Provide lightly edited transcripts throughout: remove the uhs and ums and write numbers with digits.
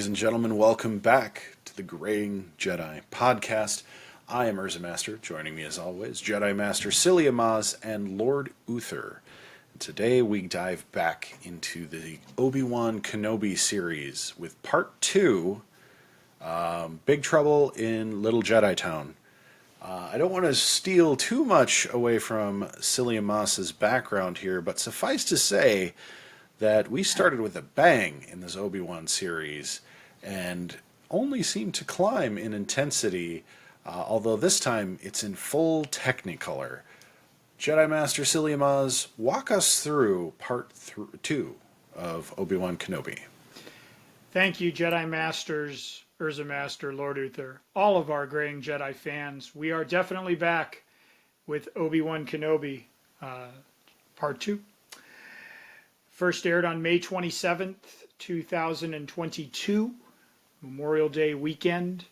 Ladies and gentlemen, welcome back to the Graying Jedi podcast. I am Urza Master. Joining me as always, Jedi Master Psyllium Maas and Lord Uther. Today we dive back into the Obi-Wan Kenobi series with part 2, Big Trouble in Little Jedi Town. I don't want to steal too much away from Psyllium Maas's background here, but suffice to say that we started with a bang in this Obi-Wan series and only seemed to climb in intensity, although this time it's in full Technicolor. Jedi Master Psyllium Maas, walk us through part 2 of Obi-Wan Kenobi. Thank you, Jedi Masters, Urza Master, Lord Uther, all of our Graying Jedi fans. We are definitely back with Obi-Wan Kenobi, part 2. First aired on May 27th, 2022, Memorial Day weekend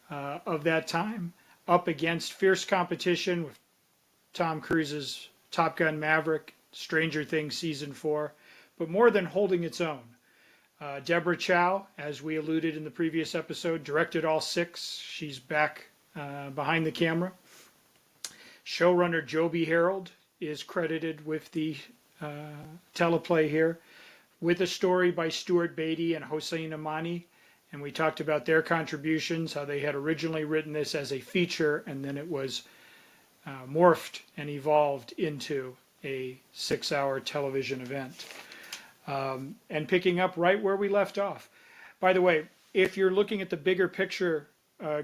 of that time, up against fierce competition with Tom Cruise's Top Gun Maverick, Stranger Things Season 4, but more than holding its own. Deborah Chow, as we alluded in the previous episode, directed all 6. She's back behind the camera. Showrunner Joby Harold is credited with the teleplay here, with a story by Stuart Beatty and Hossein Amani, and we talked about their contributions, how they had originally written this as a feature and then it was morphed and evolved into a 6-hour television event. And picking up right where we left off. By the way, if you're looking at the bigger picture,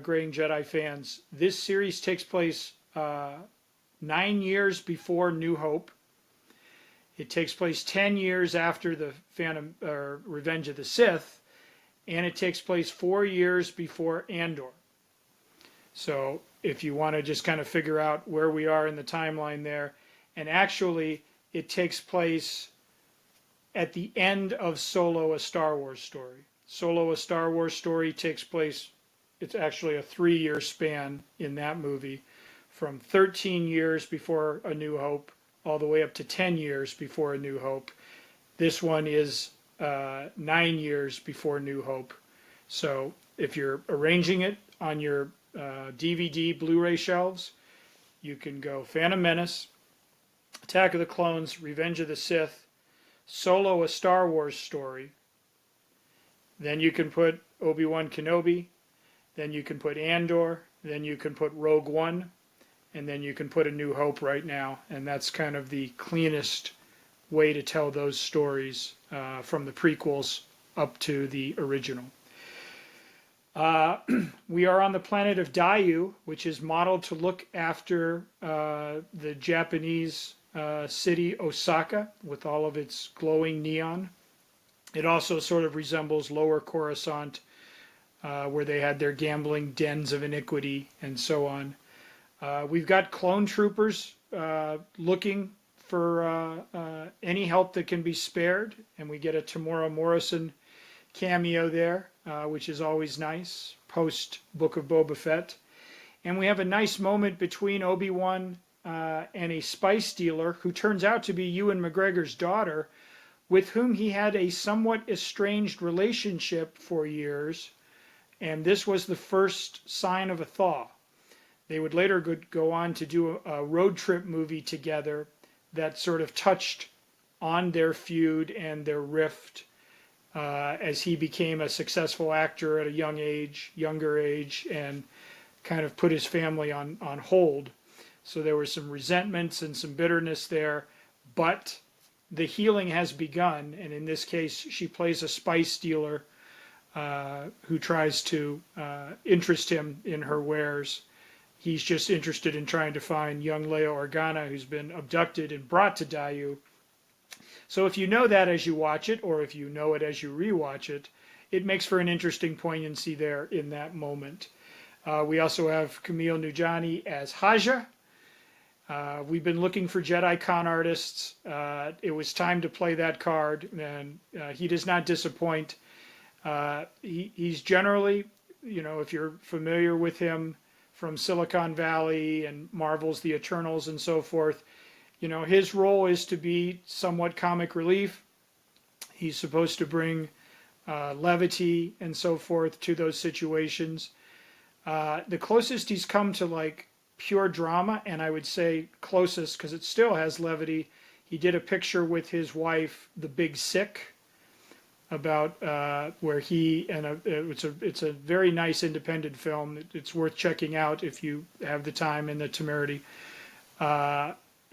Graying Jedi fans, this series takes place 9 years before New Hope. It takes place 10 years after the Revenge of the Sith, and it takes place 4 years before Andor. So if you want to just kind of figure out where we are in the timeline there, and actually it takes place at the end of Solo, a Star Wars Story. Solo, a Star Wars Story takes place, it's actually a 3-year span in that movie, from 13 years before A New Hope all the way up to 10 years before A New Hope. This one is 9 years before New Hope. So if you're arranging it on your DVD, Blu-ray shelves, you can go Phantom Menace, Attack of the Clones, Revenge of the Sith, Solo, a Star Wars Story. Then you can put Obi-Wan Kenobi. Then you can put Andor. Then you can put Rogue One. And then you can put A New Hope right now. And that's kind of the cleanest way to tell those stories from the prequels up to the original. We are on the planet of Daiyu, which is modeled to look after the Japanese city Osaka with all of its glowing neon. It also sort of resembles Lower Coruscant, where they had their gambling dens of iniquity and so on. We've got clone troopers looking for any help that can be spared, and we get a Tamora Morrison cameo there, which is always nice, post Book of Boba Fett. And we have a nice moment between Obi-Wan and a spice dealer who turns out to be Ewan McGregor's daughter, with whom he had a somewhat estranged relationship for years, and this was the first sign of a thaw. They would later go on to do a road trip movie together that sort of touched on their feud and their rift as he became a successful actor at a younger age, and kind of put his family on hold. So there were some resentments and some bitterness there, but the healing has begun, and in this case she plays a spice dealer who tries to interest him in her wares. He's just interested in trying to find young Leia Organa, who's been abducted and brought to Daiyu. So if you know that as you watch it, or if you know it as you rewatch it, it makes for an interesting poignancy there in that moment. We also have Camille Nujani as Haja. We've been looking for Jedi con artists. It was time to play that card, and he does not disappoint. He's generally, if you're familiar with him from Silicon Valley and Marvel's The Eternals and so forth, his role is to be somewhat comic relief. He's supposed to bring levity and so forth to those situations. The closest he's come to like pure drama, and I would say closest because it still has levity. He did a picture with his wife, The Big Sick, about where he and it's a very nice independent film. It's worth checking out if you have the time and the temerity.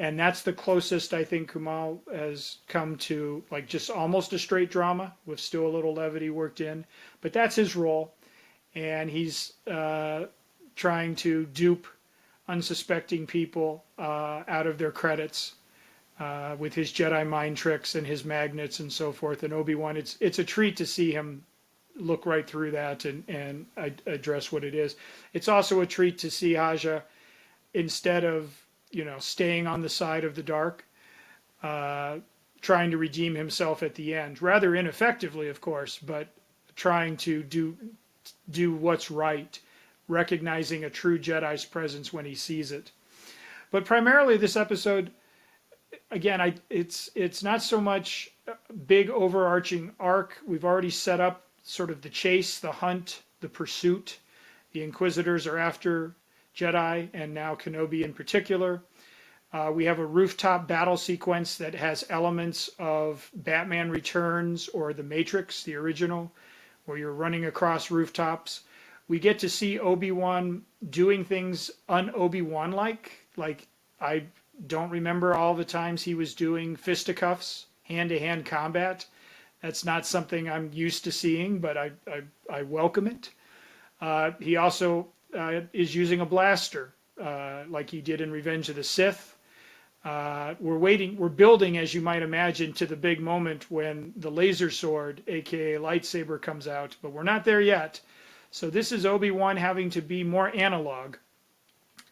And that's the closest I think Kumail has come to like just almost a straight drama with still a little levity worked in. But that's his role, and he's trying to dupe unsuspecting people out of their credits with his Jedi mind tricks and his magnets and so forth. And Obi-Wan, it's a treat to see him look right through that and address what it is. It's also a treat to see Haja, instead of staying on the side of the dark, trying to redeem himself at the end, rather ineffectively, of course, but trying to do what's right, recognizing a true Jedi's presence when he sees it. But primarily this episode, again, it's not so much a big overarching arc. We've already set up sort of the chase, the hunt, the pursuit. The Inquisitors are after Jedi, and now Kenobi in particular. We have a rooftop battle sequence that has elements of Batman Returns or The Matrix, the original, where you're running across rooftops. We get to see Obi-Wan doing things un-Obi-Wan-like. Like, I don't remember all the times he was doing fisticuffs, hand-to-hand combat. That's not something I'm used to seeing, but I welcome it. He also is using a blaster, like he did in Revenge of the Sith. We're building, as you might imagine, to the big moment when the laser sword, aka lightsaber, comes out, but we're not there yet. So this is Obi-Wan having to be more analog,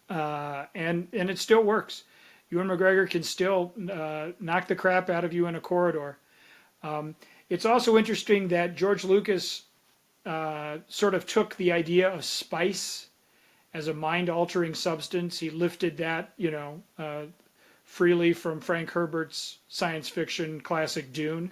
and it still works. Ewan McGregor can still knock the crap out of you in a corridor. It's also interesting that George Lucas sort of took the idea of spice as a mind-altering substance. He lifted that, freely from Frank Herbert's science fiction classic Dune.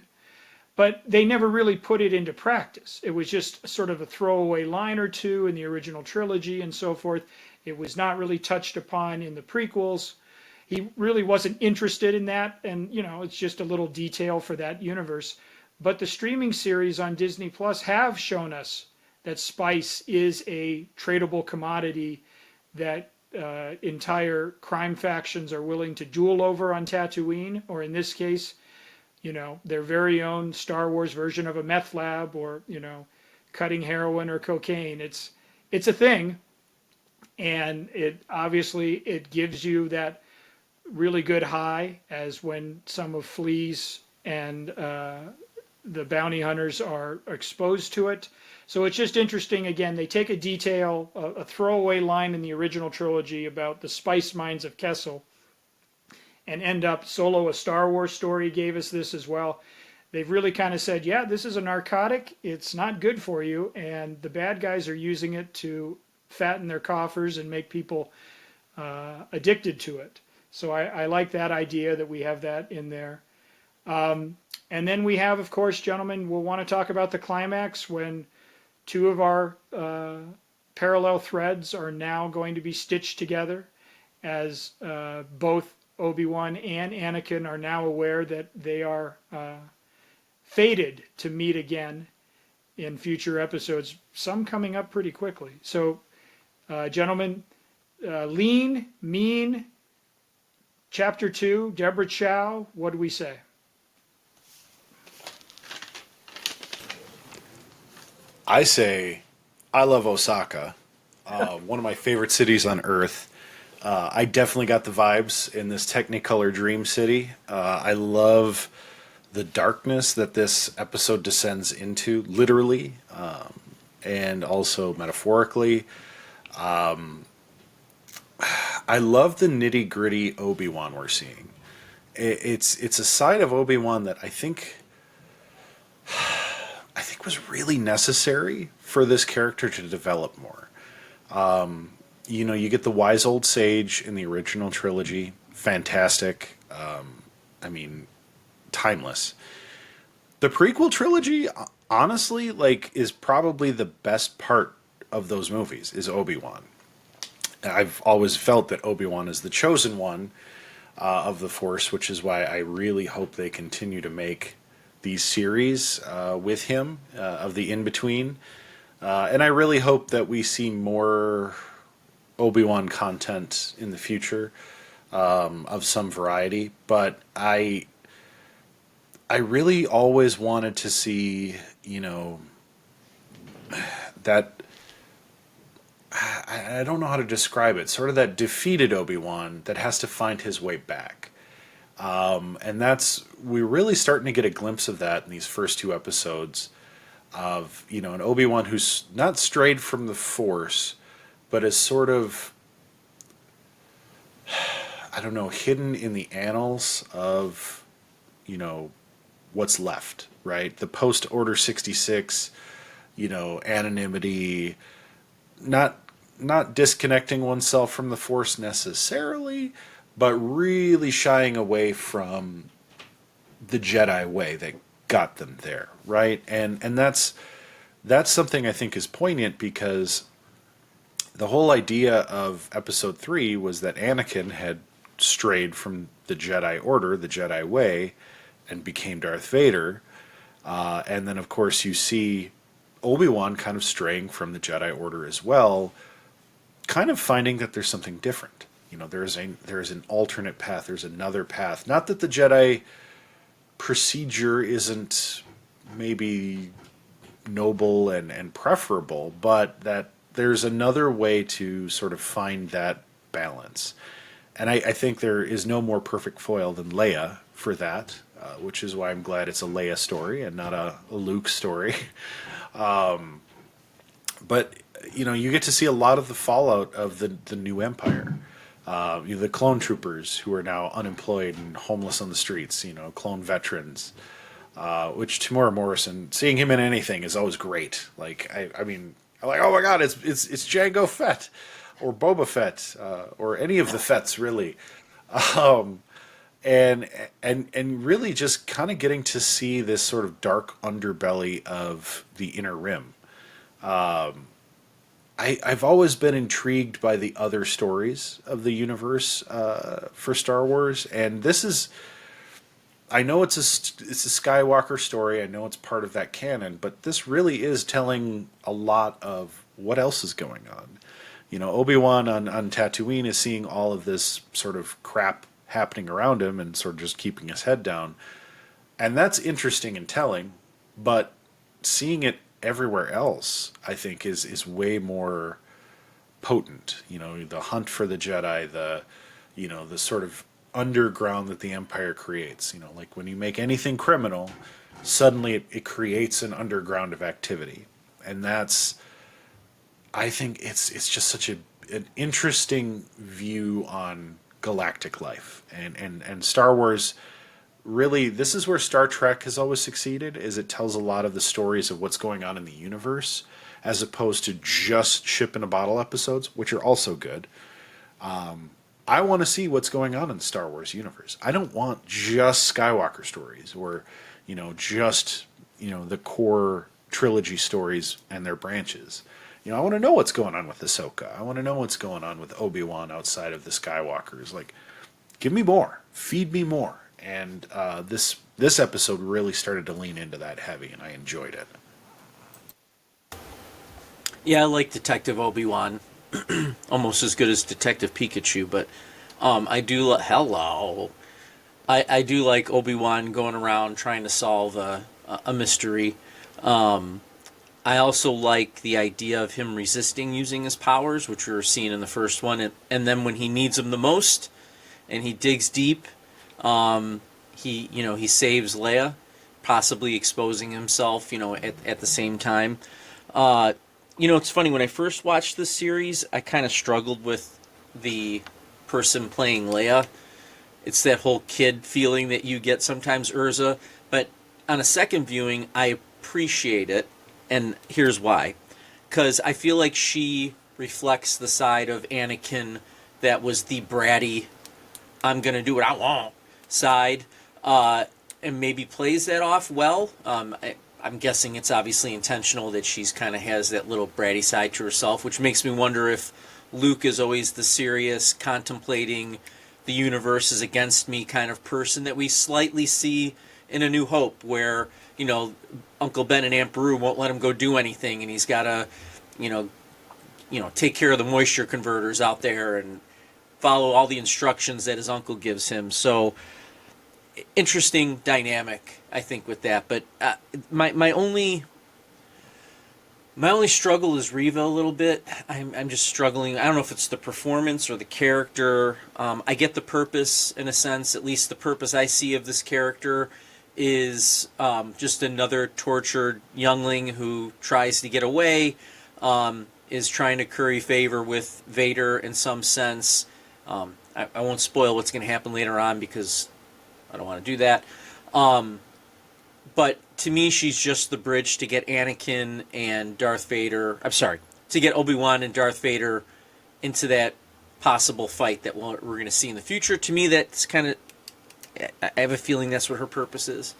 But they never really put it into practice. It was just sort of a throwaway line or two in the original trilogy and so forth. It was not really touched upon in the prequels. He really wasn't interested in that, and it's just a little detail for that universe. But the streaming series on Disney Plus have shown us that spice is a tradable commodity that entire crime factions are willing to duel over on Tatooine, or in this case, their very own Star Wars version of a meth lab, or cutting heroin or cocaine. It's a thing, and it gives you that really good high, as when some of Flea's and the bounty hunters are exposed to it. So it's just interesting. Again, they take a detail, a throwaway line in the original trilogy about the spice mines of Kessel, and end up Solo, a Star Wars story, gave us this as well. They've really kind of said, yeah, this is a narcotic. It's not good for you, and the bad guys are using it to fatten their coffers and make people addicted to it. So I like that idea that we have that in there. And then we have, of course, gentlemen, we'll want to talk about the climax when two of our parallel threads are now going to be stitched together, as both Obi-Wan and Anakin are now aware that they are fated to meet again in future episodes, some coming up pretty quickly. So, gentlemen, Lean, Mean, Chapter 2, Deborah Chow, what do we say? I say, I love Osaka, one of my favorite cities on Earth. I definitely got the vibes in this Technicolor Dream City. I love the darkness that this episode descends into, literally, and also metaphorically. I love the nitty-gritty Obi-Wan we're seeing. It's a side of Obi-Wan that I think was really necessary for this character to develop more. You get the wise old sage in the original trilogy, fantastic. Timeless. The prequel trilogy, honestly, like, is probably the best part of those movies is Obi-Wan. I've always felt that Obi-Wan is the chosen one of the Force, which is why I really hope they continue to make these series with him of the in-between. And I really hope that we see more Obi-Wan content in the future of some variety. But I really always wanted to see, that I don't know how to describe it. Sort of that defeated Obi-Wan that has to find his way back. And we're really starting to get a glimpse of that in these first two episodes of, an Obi-Wan who's not strayed from the Force, but is sort of, I don't know, hidden in the annals of, what's left, right? The post Order 66, anonymity, not disconnecting oneself from the Force necessarily, but really shying away from the Jedi way that got them there, right? And that's something I think is poignant, because the whole idea of Episode 3 was that Anakin had strayed from the Jedi Order, the Jedi way, and became Darth Vader. And then, of course, you see Obi-Wan kind of straying from the Jedi Order as well, kind of finding that there's something different. There's an alternate path. There's another path. Not that the Jedi procedure isn't maybe noble and preferable, but that there's another way to sort of find that balance. And I think there is no more perfect foil than Leia for that, which is why I'm glad it's a Leia story and not a Luke story. But you get to see a lot of the fallout of the new Empire. The clone troopers who are now unemployed and homeless on the streets, clone veterans, which Tamora Morrison, seeing him in anything is always great. Like, I mean, I'm like, oh my God, it's Jango Fett or Boba Fett, or any of the Fetts really. And really just kind of getting to see this sort of dark underbelly of the Inner Rim. I've always been intrigued by the other stories of the universe for Star Wars, and this is, I know it's a Skywalker story, I know it's part of that canon, but this really is telling a lot of what else is going on. Obi-Wan on Tatooine is seeing all of this sort of crap happening around him and sort of just keeping his head down, and that's interesting and telling, but seeing it everywhere else, I think, is way more potent. The hunt for the Jedi, the sort of underground that the Empire creates. Like when you make anything criminal, suddenly it creates an underground of activity, and I think it's just such an interesting view on galactic life, and Star Wars. Really, this is where Star Trek has always succeeded, is it tells a lot of the stories of what's going on in the universe, as opposed to just ship in a bottle episodes, which are also good. I want to see what's going on in the Star Wars universe. I don't want just Skywalker stories, or, just, the core trilogy stories and their branches. I want to know what's going on with Ahsoka. I want to know what's going on with Obi-Wan outside of the Skywalkers. Like, give me more. Feed me more. And this episode really started to lean into that heavy, and I enjoyed it. Yeah, I like Detective Obi-Wan almost as good as Detective Pikachu, but I do I do like Obi-Wan going around trying to solve a mystery. I also like the idea of him resisting using his powers, which we were seeing in the first one, and then when he needs them the most, and he digs deep. He saves Leia, possibly exposing himself, at the same time. It's funny, when I first watched this series, I kind of struggled with the person playing Leia. It's that whole kid feeling that you get sometimes, Urza. But on a second viewing, I appreciate it, and here's why. Because I feel like she reflects the side of Anakin that was the bratty, I'm going to do what I want side, and maybe plays that off well. I I'm guessing it's obviously intentional that she's kind of has that little bratty side to herself, which makes me wonder if Luke is always the serious, contemplating the universe is against me kind of person that we slightly see in A New Hope, where, Uncle Ben and Aunt Beru won't let him go do anything, and he's got to, you know, take care of the moisture converters out there and follow all the instructions that his uncle gives him. So interesting dynamic, I think, with that. But my only struggle is Reva a little bit. I'm just struggling. I don't know if it's the performance or the character. I get the purpose in a sense. At least the purpose I see of this character is just another tortured youngling who tries to get away, is trying to curry favor with Vader in some sense. I won't spoil what's going to happen later on because I don't want to do that. But to me, she's just the bridge to get Anakin and Darth Vader. I'm sorry, to get Obi-Wan and Darth Vader into that possible fight that we're going to see in the future. To me, that's kind of, I have a feeling that's what her purpose is.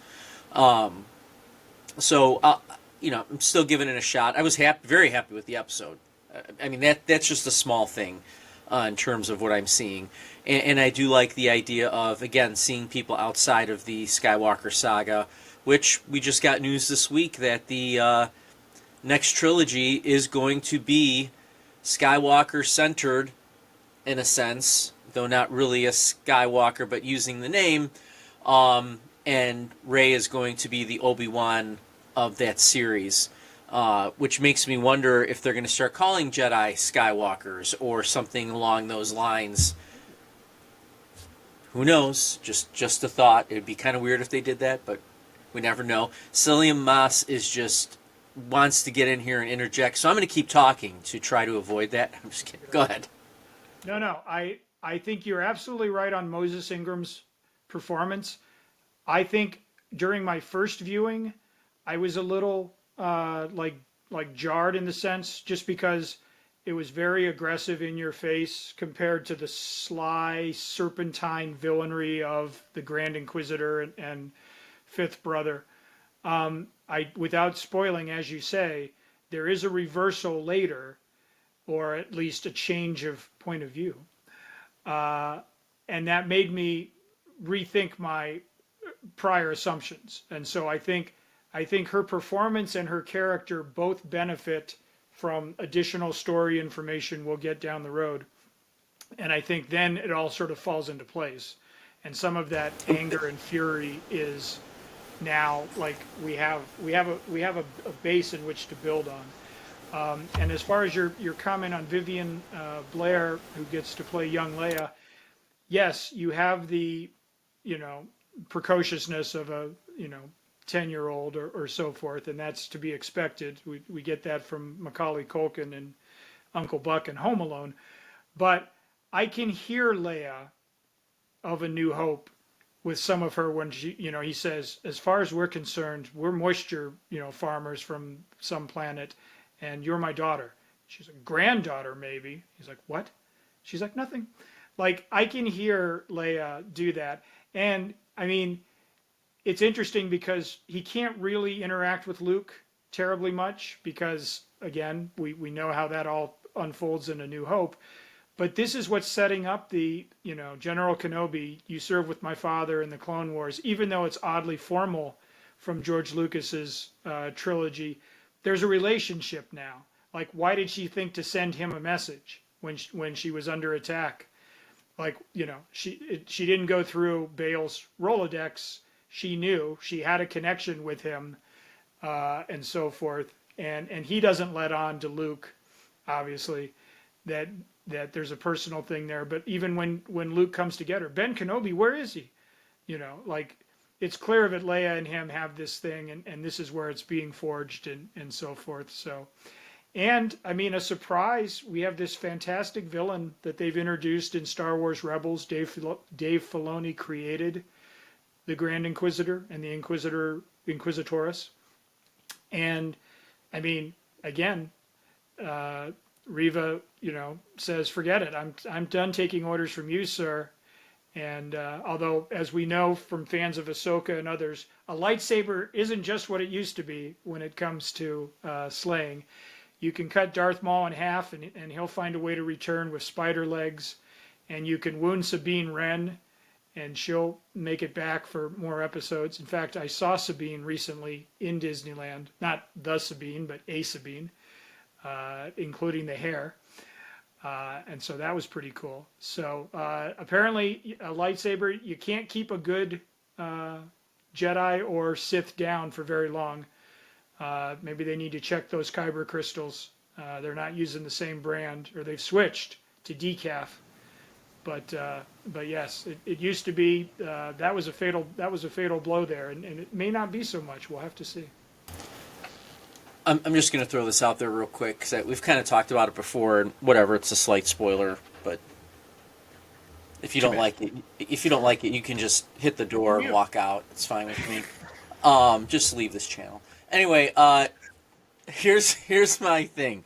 So, I'm still giving it a shot. I was very happy with the episode. I mean, that's just a small thing in terms of what I'm seeing. And I do like the idea of, again, seeing people outside of the Skywalker saga, which we just got news this week that the next trilogy is going to be Skywalker-centered, in a sense, though not really a Skywalker, but using the name. And Rey is going to be the Obi-Wan of that series, which makes me wonder if they're going to start calling Jedi Skywalkers or something along those lines. Who knows? Just a thought. It'd be kind of weird if they did that, but we never know. Psyllium Maas wants to get in here and interject, so I'm going to keep talking to try to avoid that. I'm just kidding. Go ahead. No. I think you're absolutely right on Moses Ingram's performance. I think during my first viewing, I was a little like jarred in the sense, just because it was very aggressive in your face compared to the sly serpentine villainry of the Grand Inquisitor and Fifth Brother. Without spoiling, as you say, there is a reversal later, or at least a change of point of view, and that made me rethink my prior assumptions. And so I think her performance and her character both benefit from additional story information we'll get down the road. And I think then it all sort of falls into place. And some of that anger and fury is now like we have a base in which to build on. And as far as your comment on Vivian Blair, who gets to play young Leia, yes, you have the precociousness of a 10-year-old or so forth, and that's to be expected. We get that from Macaulay Culkin and Uncle Buck and Home Alone. But I can hear Leia of A New Hope with some of her when he says, as far as we're concerned, we're moisture, farmers from some planet, and you're my daughter. She's a granddaughter, maybe. He's like, what? She's like, nothing. Like, I can hear Leia do that. And I mean, it's interesting because he can't really interact with Luke terribly much because, again, we know how that all unfolds in A New Hope. But this is what's setting up the, General Kenobi, you serve with my father in the Clone Wars, even though it's oddly formal from George Lucas's trilogy. There's a relationship now. Like, why did she think to send him a message when she was under attack? Like, she didn't go through Bail's Rolodex. She knew she had a connection with him, and so forth. And he doesn't let on to Luke, obviously, that there's a personal thing there. But even when Luke comes to get her, Ben Kenobi, where is he? It's clear that Leia and him have this thing, and this is where it's being forged and so forth. So, and I mean, a surprise, we have this fantastic villain that they've introduced in Star Wars Rebels. Dave Filoni created the Grand Inquisitor and the Inquisitoress. And I mean, again, Reva, says, forget it. I'm done taking orders from you, sir. And although, as we know from fans of Ahsoka and others, a lightsaber isn't just what it used to be when it comes to slaying. You can cut Darth Maul in half, and he'll find a way to return with spider legs. And you can wound Sabine Wren, and she'll make it back for more episodes. In fact, I saw Sabine recently in Disneyland. Not the Sabine, but a Sabine, including the hair. And so that was pretty cool. So apparently a lightsaber, you can't keep a good Jedi or Sith down for very long. Maybe they need to check those kyber crystals. They're not using the same brand, or they've switched to decaf. But yes, it used to be that was a fatal blow there, and it may not be so much. We'll have to see. I'm just going to throw this out there real quick because we've kind of talked about it before, and whatever, it's a slight spoiler. But if you don't like it, you can just hit the door and walk out. It's fine with me. Just leave this channel. Anyway, here's my thing.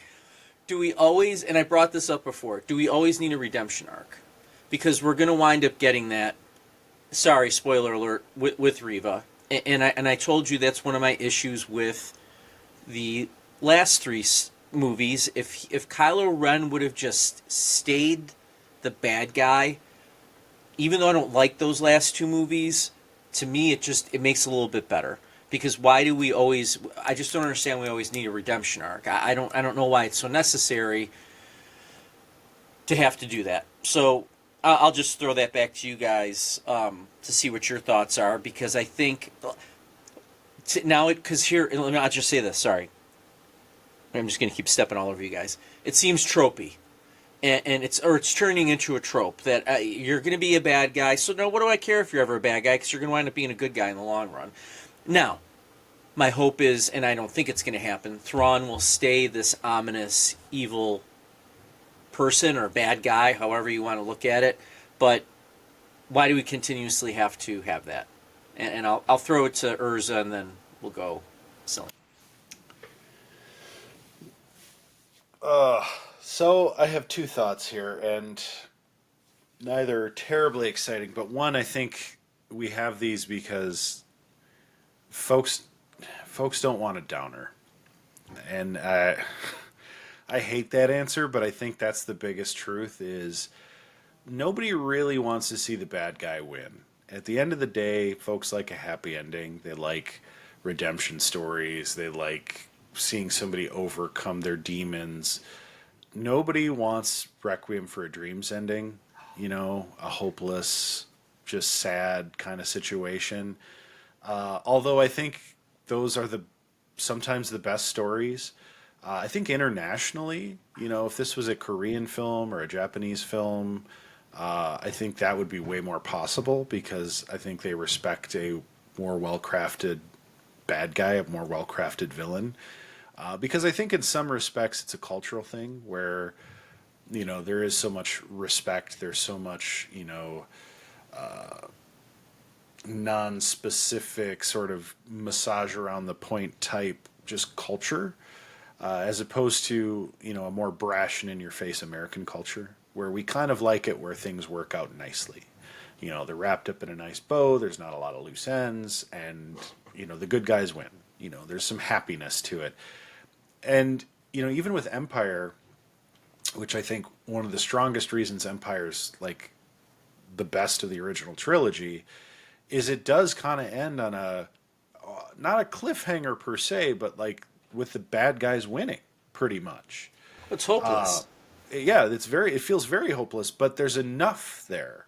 Do we always? And I brought this up before. Do we always need a redemption arc? Because we're going to wind up getting that. Sorry, spoiler alert. With Reva, and I told you that's one of my issues with the last three movies. If Kylo Ren would have just stayed the bad guy, even though I don't like those last two movies, to me it makes it a little bit better. Because why do we always? I just don't understand. We always need a redemption arc. I don't know why it's so necessary to have to do that. So I'll just throw that back to you guys to see what your thoughts are. Because I think. Because here, I'll just say this. Sorry, I'm just going to keep stepping all over you guys. It seems tropey, and it's turning into a trope that you're going to be a bad guy. So no, what do I care if you're ever a bad guy? Because you're going to wind up being a good guy in the long run. Now, my hope is, and I don't think it's going to happen, Thrawn will stay this ominous, evil person or bad guy, however you want to look at it. But why do we continuously have to have that? And I'll throw it to Urza, and then we'll go. So I have two thoughts here, and neither terribly exciting, but one, I think we have these because folks don't want a downer. And I hate that answer, but I think that's the biggest truth is nobody really wants to see the bad guy win. At the end of the day, folks like a happy ending. They like redemption stories. They like seeing somebody overcome their demons. Nobody wants Requiem for a Dream's ending, a hopeless, just sad kind of situation. Although I think those are sometimes the best stories. I think internationally, if this was a Korean film or a Japanese film, I think that would be way more possible because I think they respect a more well-crafted bad guy, a more well-crafted villain. Because I think in some respects it's a cultural thing where, there is so much respect, there's so much, non-specific sort of massage around the point type just culture, as opposed to, a more brash and in-your-face American culture where we kind of like it where things work out nicely. They're wrapped up in a nice bow, there's not a lot of loose ends, and, the good guys win. There's some happiness to it. And, even with Empire, which I think one of the strongest reasons Empire's like the best of the original trilogy is it does kind of end on not a cliffhanger per se, but like with the bad guys winning pretty much. It's hopeless. Yeah, it feels very hopeless, but there's enough there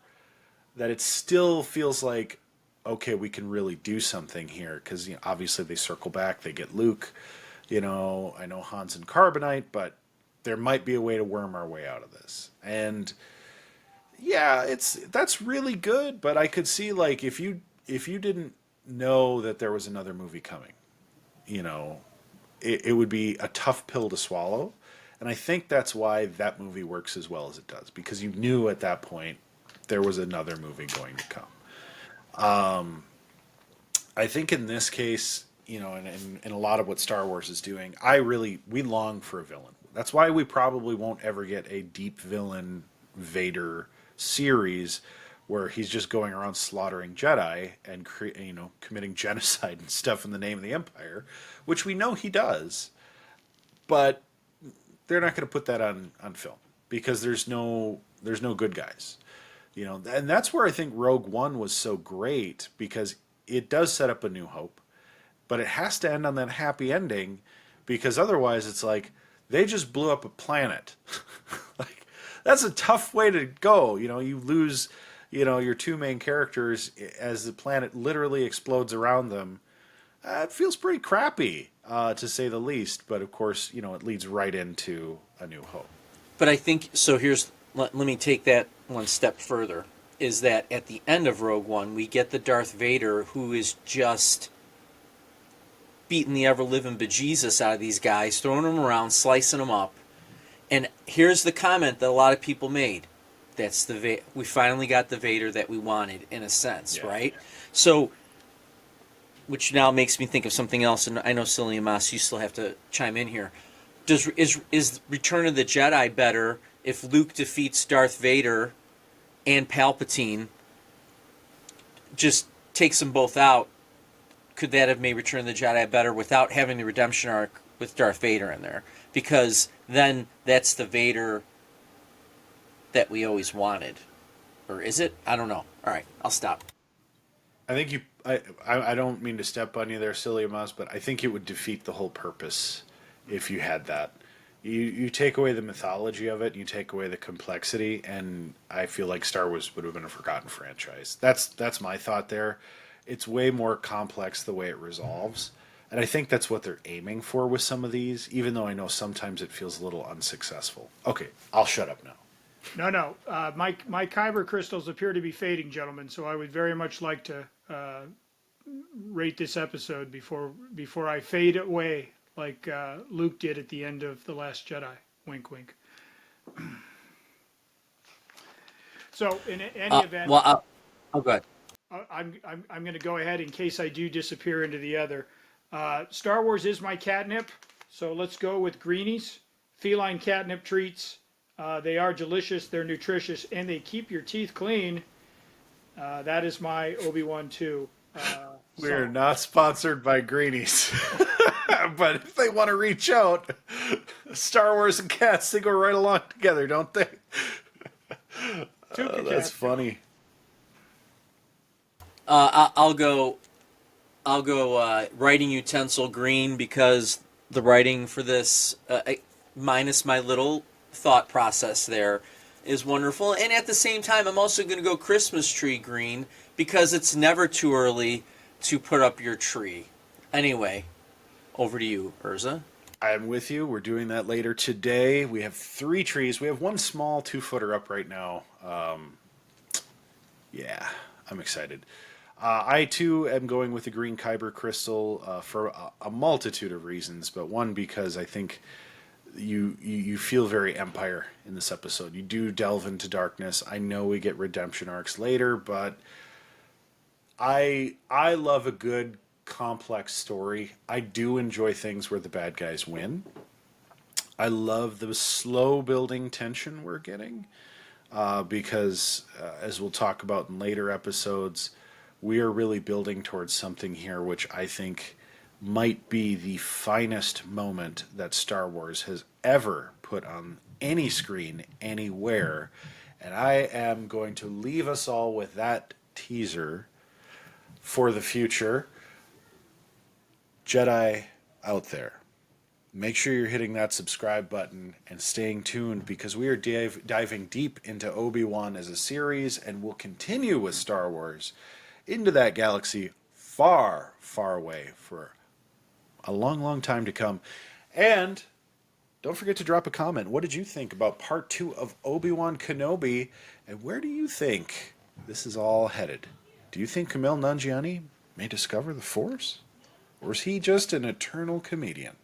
that it still feels like, okay, we can really do something here. Because obviously they circle back, they get Luke. I know Han's in Carbonite, but there might be a way to worm our way out of this. And yeah, that's really good. But I could see like if you didn't know that there was another movie coming, it would be a tough pill to swallow. And I think that's why that movie works as well as it does, because you knew at that point there was another movie going to come. I think in this case, and a lot of what Star Wars is doing, we long for a villain. That's why we probably won't ever get a deep villain Vader series, where he's just going around slaughtering Jedi and committing genocide and stuff in the name of the Empire, which we know he does, but they're not going to put that on film because there's no good guys, and that's where I think Rogue One was so great, because it does set up A New Hope, but it has to end on that happy ending, because otherwise it's like they just blew up a planet. Like, that's a tough way to go. You lose, your two main characters as the planet literally explodes around them. It feels pretty crappy, to say the least. But of course, it leads right into A New Hope. But I think so. Let me take that one step further. Is that at the end of Rogue One, we get the Darth Vader who is just beating the ever-living bejesus out of these guys, throwing them around, slicing them up. And here's the comment that a lot of people made. That's we finally got the Vader that we wanted, in a sense, Yeah. right? So, which now makes me think of something else, and I know Psyllium Maas, you still have to chime in here. Is Return of the Jedi better if Luke defeats Darth Vader and Palpatine, just takes them both out? Could that have made Return of the Jedi better without having the redemption arc with Darth Vader in there? Because then that's the Vader that we always wanted. Or is it? I don't know. All right, I'll stop. I think I don't mean to step on you there, Psyllium Maas, but I think it would defeat the whole purpose if you had that. You take away the mythology of it, you take away the complexity, and I feel like Star Wars would have been a forgotten franchise. That's my thought there. It's way more complex the way it resolves, and I think that's what they're aiming for with some of these, even though I know sometimes it feels a little unsuccessful. Okay, I'll shut up now. No. My kyber crystals appear to be fading, gentlemen. So I would very much like to rate this episode before I fade away, like Luke did at the end of The Last Jedi. Wink, wink. So in any event, Well, I'll go ahead. I'm going to go ahead in case I do disappear into the other. Star Wars is my catnip, so let's go with greenies, feline catnip treats. They are delicious, they're nutritious, and they keep your teeth clean. That is my Obi-Wan 2. We're not sponsored by Greenies, but if they want to reach out, Star Wars and cats, they go right along together, don't they? That's funny. I'll go writing utensil green, because the writing for this, minus my little thought process there, is wonderful. And at the same time, I'm also going to go Christmas tree green, because it's never too early to put up your tree. Anyway, over to you, Urza. I'm with you. We're doing that later today. We have 3 trees. We have one small 2-footer up right now. Yeah, I'm excited. I too am going with the green kyber crystal for a multitude of reasons, but one, because I think you feel very Empire in this episode. You do delve into darkness. I know we get redemption arcs later, but I love a good complex story. I do enjoy things where the bad guys win. I love the slow building tension we're getting, because as we'll talk about in later episodes, we are really building towards something here which I think might be the finest moment that Star Wars has ever put on any screen, anywhere. And I am going to leave us all with that teaser for the future. Jedi out there, make sure you're hitting that subscribe button and staying tuned, because we are diving deep into Obi-Wan as a series, and we'll continue with Star Wars into that galaxy far, far away for a long, long time to come. And don't forget to drop a comment. What did you think about part 2 of Obi-Wan Kenobi, and where do you think this is all headed? Do you think Kumail Nanjiani may discover the Force? Or is he just an eternal comedian?